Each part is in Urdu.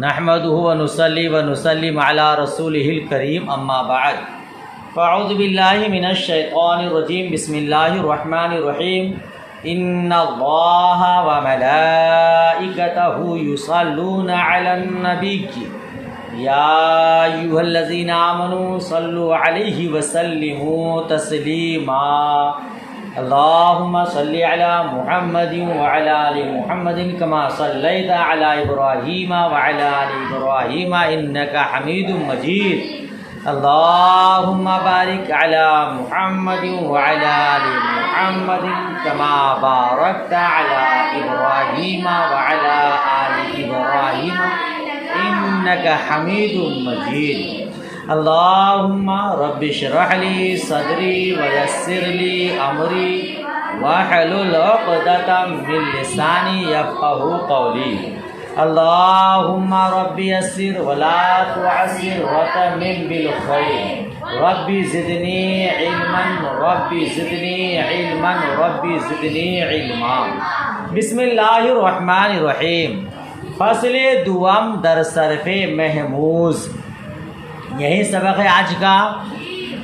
نحمده ونصلي ونسلم على رسوله الكريم اما بعد فاعوذ بالله من الشيطان الرجيم بسم الله الرحمن الرحيم ان الله وملائكته يصلون على النبي يا ايها الذين امنوا صلوا عليه وسلموا تسليما اللهم صل على محمد وعلى آل محمد كما صليت على إبراهيم وعلى آل إبراهيم إنك حميد مجيد اللهم بارك على محمد وعلى آل محمد كما باركت على إبراهيم وعلى آل إبراهيم إنك حميد مجيد اللهم رب اشرح لي صدري ويسر لي أمري واحلل عقدة من لساني يفقهوا قولي اللهم رب يسر ولا تعسر وتمم بالخير ربي زدني علما ربي زدني علما ربي زدني علما بسم الله الرحمن الرحيم فصل دوم در صرف محموز یہی سبق ہے آج کا.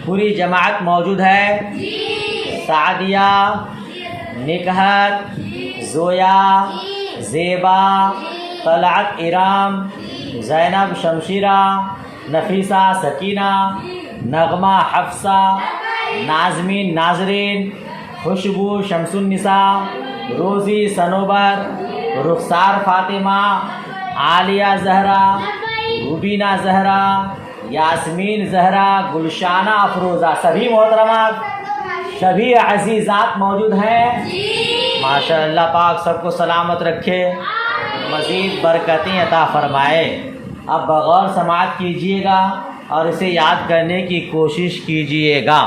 پوری جماعت موجود ہے. سعدیہ، نکہت، زویا، زیبا، طلعت ارام، زینب شمشیرہ، نفیسہ سکینہ، نغمہ حفصہ، نازمین ناظرین، خوشبو شمس النساء، روزی صنوبر، رخسار فاطمہ، عالیہ زہرا، روبینہ زہرا، یاسمین زہرا، گلشانہ افروزہ، سبھی محترمات، سبھی عزیزات موجود ہیں. ماشاء اللہ پاک سب کو سلامت رکھے، مزید برکتیں عطا فرمائے. اب بغور سماعت کیجئے گا اور اسے یاد کرنے کی کوشش کیجئے گا.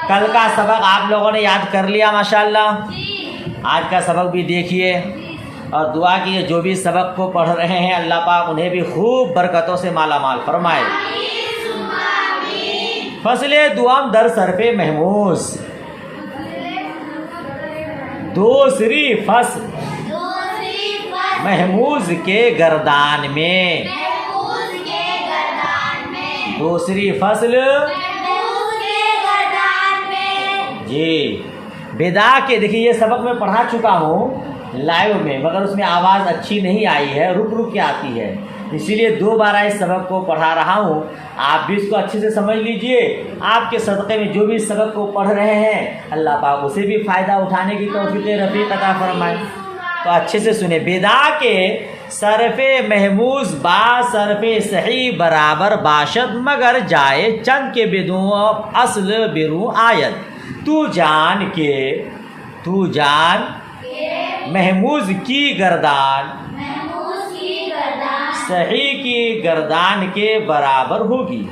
کل کا سبق آپ لوگوں نے یاد کر لیا ماشاءاللہ. آج کا سبق بھی دیکھیے اور دعا کیجیے جو بھی سبق کو پڑھ رہے ہیں اللہ پاک انہیں بھی خوب برکتوں سے مالا مال فرمائے. فصل دوم در صرف محموز. دوسری فصل محموز کے گردان میں. دوسری فصل جی بدا کے. دیکھیے یہ سبق میں پڑھا چکا ہوں لائیو میں، مگر اس میں آواز اچھی نہیں آئی ہے، رک رک کے آتی ہے، اسی لیے دوبارہ اس سبق کو پڑھا رہا ہوں. آپ بھی اس کو اچھے سے سمجھ لیجئے. آپ کے صدقے میں جو بھی سبق کو پڑھ رہے ہیں اللہ پاک اسے بھی فائدہ اٹھانے کی توفیق رفیق عطا فرمائے. تو اچھے سے سنیں. بدا کے صرف محموز با صرف صحیح برابر باشد مگر جائے چند کے بدوں اصل بروں آیت. تو جان محموز کی گردان صحیح کی گردان کے برابر ہوگی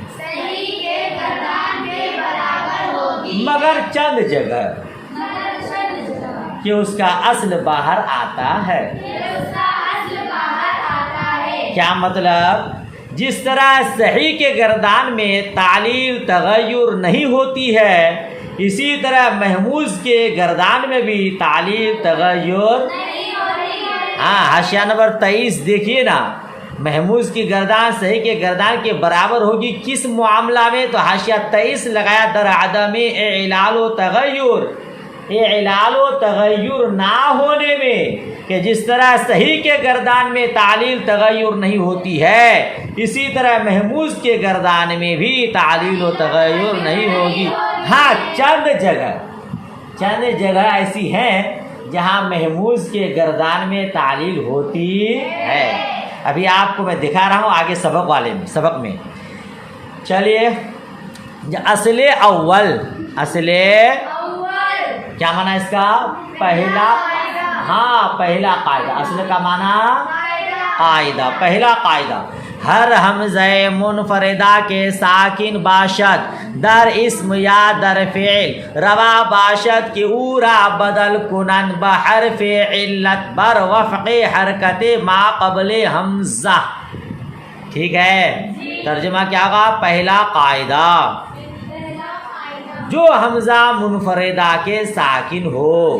مگر چند جگہ کہ اس کا اصل باہر آتا ہے. کیا مطلب؟ جس طرح صحیح کے گردان میں تعلیل تغیر نہیں ہوتی ہے اسی طرح محموز کے گردان میں بھی تعلیل تغیر. حاشیہ نمبر 23 دیکھیے نا. محموز کی گردان صحیح کے گردان کے برابر ہوگی کس معاملہ میں؟ تو حاشیہ 23 لگایا در عدم اعلال و تغیر. اعلال و تغیر نہ ہونے میں کہ جس طرح صحیح کے گردان میں تعلیل تغیر نہیں ہوتی ہے اسی طرح محموز کے گردان میں بھی تعلیل و تغیر نہیں ہوگی. ہاں چند جگہ ایسی ہیں جہاں محموز کے گردان میں تعلیل ہوتی ہے. ابھی آپ کو میں دکھا رہا ہوں آگے سبق میں. چلیے. اصل اول کیا معنی اس کا؟ پہلا قاعدہ. اصل کا معنی قاعدہ. پہلا قاعدہ ہر حمزہ منفردہ کے ساکن باشد در اسم یا در فعل روا باشد کی اورا بدل کنن بحرف علت بر وفق حرکت ما قبل حمزہ. ٹھیک ہے. ترجمہ کیا ہوگا؟ پہلا قاعدہ جو حمزہ منفردہ کے ساکن ہو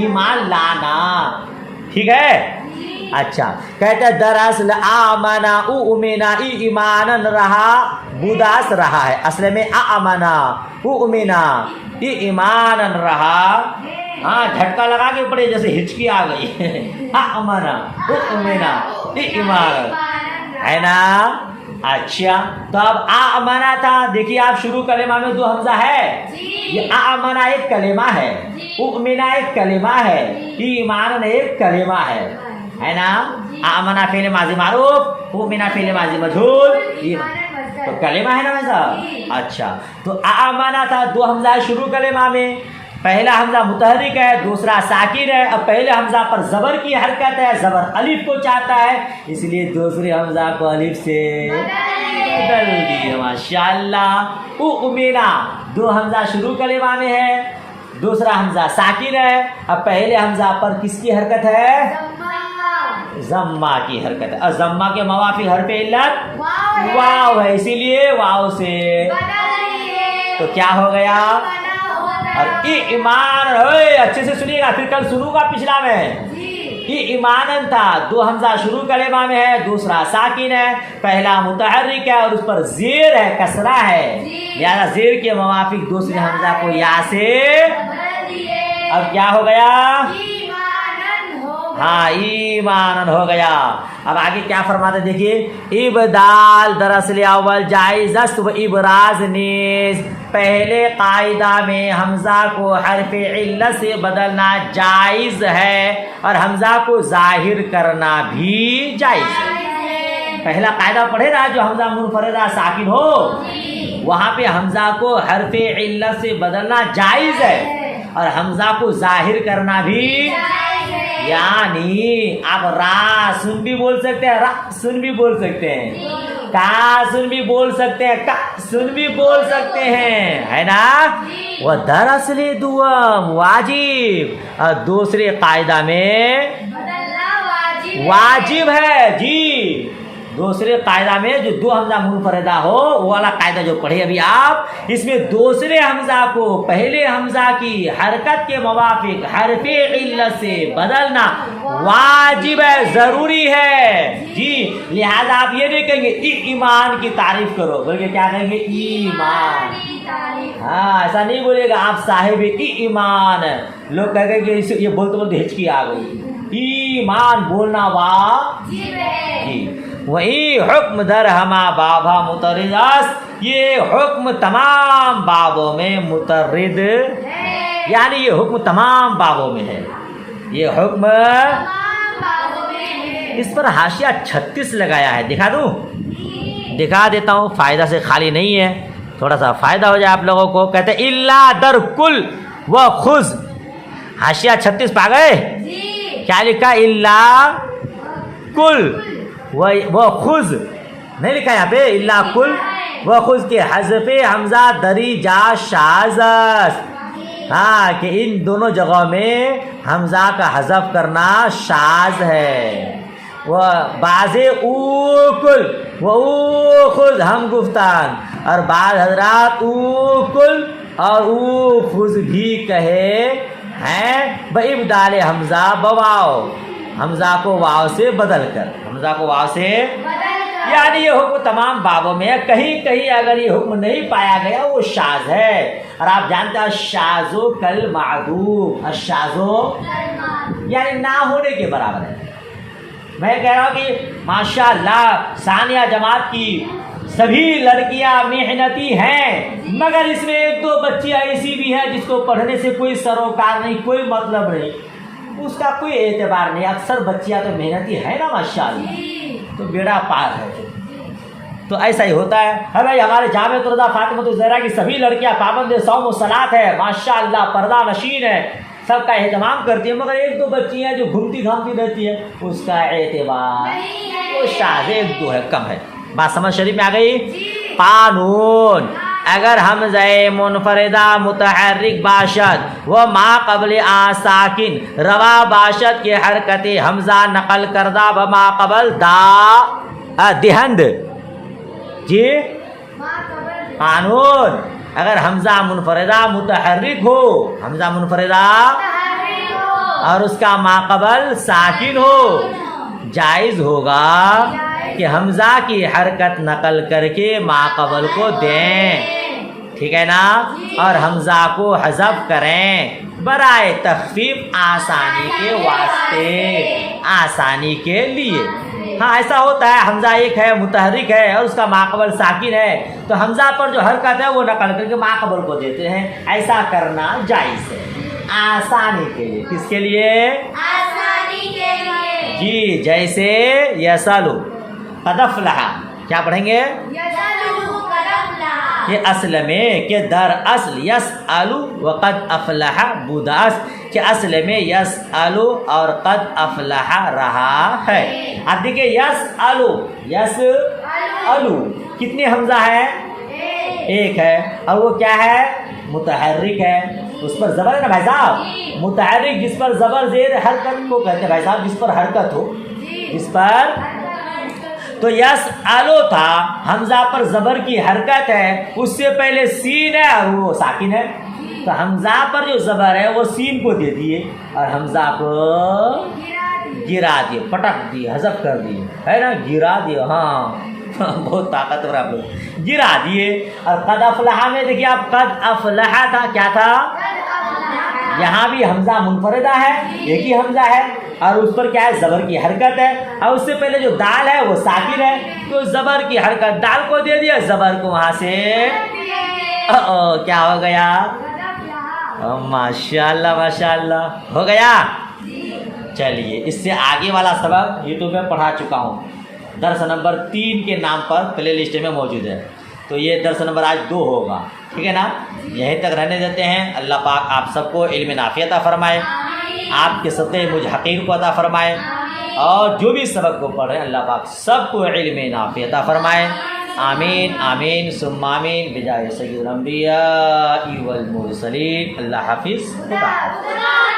ایمان لانا. ٹھیک ہے. اچھا کہتے ہیں دراصل آمنا اؤمنا ایمانن رہا بداس رہا ہے. اصل میں آمنا اؤمنا ایمانن رہا. ہاں جھٹکا لگا کے پڑے جیسے ہچکی آ گئی. آمنا اؤمنا ایمان ہے نا. اچھا تو اب آمنا تھا. دیکھیے آپ شروع کلمہ میں دو حمزہ ہے. یہ آمنا ایک کلمہ ہے, اؤمنا ایک کلمہ ہے, ایمان ایک کلمہ ہے نا. آمنا فعل ماضی معروف, اؤمنا فعل ماضی مجہول, تو کلمہ ہے نا ویسا. اچھا تو آمنا تھا دو حمزہ ہے شروع کلمہ میں. پہلا حمزہ متحرک ہے, دوسرا ساکن ہے. اب پہلے حمزہ پر زبر کی حرکت ہے, زبر الف کو چاہتا ہے, اس لیے دوسرے حمزہ کو الف سے بدل دی. ماشاءاللہ. اؤمنا دو حمزہ شروع کلمہ میں ہے, دوسرا حمزہ ساکن ہے. اب پہلے حمزہ پر کس کی حرکت ہے؟ ضمہ کی حرکت ہے. اور ضمہ کے موافق حرف علت واو ہے, اسی لیے واو سے تو کیا ہو گیا؟ اور ایمان. اچھے سے سنیے گا, پھر کل سنوں گا پچھلا میں. ایمانن تھا دو حمزہ شروع کلمہ میں ہے, دوسرا ساکن ہے, پہلا متحرک ہے اور اس پر زیر ہے, کسرہ ہے, لہذا زیر کے موافق دوسرے حمزہ کو یا سے. اب کیا ہو گیا؟ ہاں ایمانن ہو گیا. اب آگے کیا فرماتے دیکھیے. ابدال دراصل اول جائز است و ابراز نیز. پہلے قاعدہ میں حمزہ کو حرف علت سے بدلنا جائز ہے اور حمزہ کو ظاہر کرنا بھی جائز ہے. پہلا قاعدہ پڑھے نا, جو حمزہ منفردہ ساکن ہو وہاں پہ حمزہ کو حرف علت سے بدلنا جائز ہے اور حمزہ کو ظاہر کرنا بھی. یعنی آپ را سن بھی بول سکتے ہیں, را سن بھی بول سکتے ہیں, کا سن بھی بول سکتے ہیں, کا سن بھی بول سکتے ہیں, ہے نا. وہ دراصل دوم واجب, اور دوسرے قاعدہ میں واجب ہے. جی دوسرے قاعدہ میں جو دو حمزہ منفردہ ہو وہ والا قاعدہ جو پڑھے ابھی آپ, اس میں دوسرے حمزہ کو پہلے حمزہ کی حرکت کے موافق حرف علت سے بدلنا واجب ہے, ضروری ہے. جی لہذا آپ یہ نہیں کہیں گے ایمان کی تعریف کرو, بلکہ کیا کہیں گے؟ ایمان. ہاں ایسا نہیں بولے گا آپ صاحب ایمان. لوگ کہیں گے یہ بولتے بولتے ہچکی آ گئی. ایمان بولنا واجب ہے. جی وہی حکم در ہما بابا مترد است. یہ حکم تمام بابوں میں مترد, یعنی یہ حکم تمام بابوں میں ہے. یہ حکم اس پر حاشیہ 36 لگایا ہے, دکھا دوں؟ دکھا دیتا ہوں, فائدہ سے خالی نہیں ہے, تھوڑا سا فائدہ ہو جائے آپ لوگوں کو. کہتے ہیں الا در کل و خذ. حاشیہ 36 پا گئے؟ کیا لکھا؟ الا کل وہ خذ نہیں لکھا یہاں پہ, الا کل و خذ کے حذف حمزہ دری جا شاذ. ہاں کہ ان دونوں جگہوں میں حمزہ کا حذف کرنا شاذ ہے. وہ بعض اوکل و اوخذ ہم گفتان, اور بعض حضرات اوکل اور اوخذ بھی کہے ہیں بابدال حمزہ بواو, حمزہ کو واو سے بدل کر, حمزہ کو واو سے. یعنی یہ حکم تمام بابوں میں ہے. کہیں کہیں اگر یہ حکم نہیں پایا گیا وہ شاذ ہے. اور آپ جانتے ہیں شاذ و کل معدوم, الشاذ یعنی نہ ہونے کے برابر ہے. میں کہہ رہا ہوں کہ ماشاءاللہ ثانیہ جماعت کی سبھی لڑکیاں محنتی ہیں, مگر اس میں ایک دو بچیاں ایسی بھی ہیں جس کو پڑھنے سے کوئی سروکار نہیں, کوئی مطلب نہیں, اس کا کوئی اعتبار نہیں. اکثر بچیاں تو محنتی ہے نا ماشاءاللہ, تو بیڑا پار ہے. تو ایسا ہی ہوتا ہے. بھائی ہمارے جامع طلبہ فاطمۃ الزہرا کی سبھی لڑکیاں پابند صوم و صلاۃ ہے, ماشاءاللہ پردہ نشین ہے, سب کا اہتمام کرتی ہے, مگر ایک دو بچی ہیں جو گھومتی گھامتی رہتی ہے, اس کا اعتبار وہ شاذ ایک دو ہے, کم ہے. بات سمجھ شریف میں آ گئی. قانون اگر حمزہ منفردہ متحرک باشد وہ ما قبل ساکن روا باشد کی حرکت حمزہ نقل کردہ بما قبل دا دہند. جی قانون اگر حمزہ منفردہ متحرک ہو, حمزہ منفردہ اور اس کا ماقبل ساکن ہو، جائز ہوگا کہ حمزہ کی حرکت نقل کر کے ماقبل کو دیں، ٹھیک ہے نا، اور حمزہ کو حذف کریں برائے تخفیف، آسانی کے واسطے، آسانی کے لیے۔ ہاں ایسا ہوتا ہے، حمزہ ایک ہے متحرک ہے اور اس کا ماقبل ساکن ہے، تو حمزہ پر جو حرکت ہے وہ نقل کر کے ماقبل کو دیتے ہیں، ایسا کرنا جائز ہے آسانی کے لیے۔ کس کے لیے؟ آسانی کے لیے۔ جی، جیسے یسالو قد افلح، کیا پڑھیں گے؟ یسالو قد افلح، کہ اصل میں، کہ در اصل یسالو وقد افلح بوداس، کہ اصل میں یسالو اور قد افلح رہا ہے۔ اب دیکھیں یسالو، یسالو کتنے حمزہ ہے؟ ایک ہے، اور وہ کیا ہے؟ متحرک ہے، اس پر زبر ہے نا بھائی صاحب، متحرک جس پر زبر زیر حرکت کو کہتے ہیں بھائی صاحب، جس پر حرکت ہو، جس پر، تو یس آلو تھا، حمزہ پر زبر کی حرکت ہے، اس سے پہلے سین ہے اور وہ ساکن ہے، تو حمزہ پر جو زبر ہے وہ سین کو دے دیے اور حمزہ کو گرا دیے، پٹک دیے، حذف کر دیے، ہے نا، گرا دیے، ہاں بہت طاقتور آپ لوگ، گرا دیے۔ اور قد افلح میں دیکھیے آپ، قد افلح تھا، کیا تھا؟ یہاں بھی حمزہ منفردہ ہے، ایک ہی حمزہ ہے، اور اس پر کیا ہے؟ زبر کی حرکت ہے، اور اس سے پہلے جو دال ہے وہ ساکن ہے، تو زبر کی حرکت دال کو دے دیا، زبر کو وہاں سے کیا ہو گیا؟ ماشاء اللہ ماشاء اللہ، ہو گیا۔ چلیے اس سے آگے والا سبق یوٹیوب میں پڑھا چکا ہوں، درس نمبر 3 کے نام پر پلے لسٹ میں موجود ہے، تو یہ درس نمبر آج 2 ہوگا، ٹھیک ہے نا، یہیں تک رہنے دیتے ہیں۔ اللہ پاک آپ سب کو علم نافع عطا فرمائے، آپ کے صدقے مجھ حقیر کو عطا فرمائے، اور جو بھی سبق کو پڑھ رہے ہیں اللہ پاک سب کو علم نافع عطا فرمائے، آمین آمین ثم آمین، بجائے سید الانبیاء والمرسلین۔ اللہ حافظ، خدا حافظ۔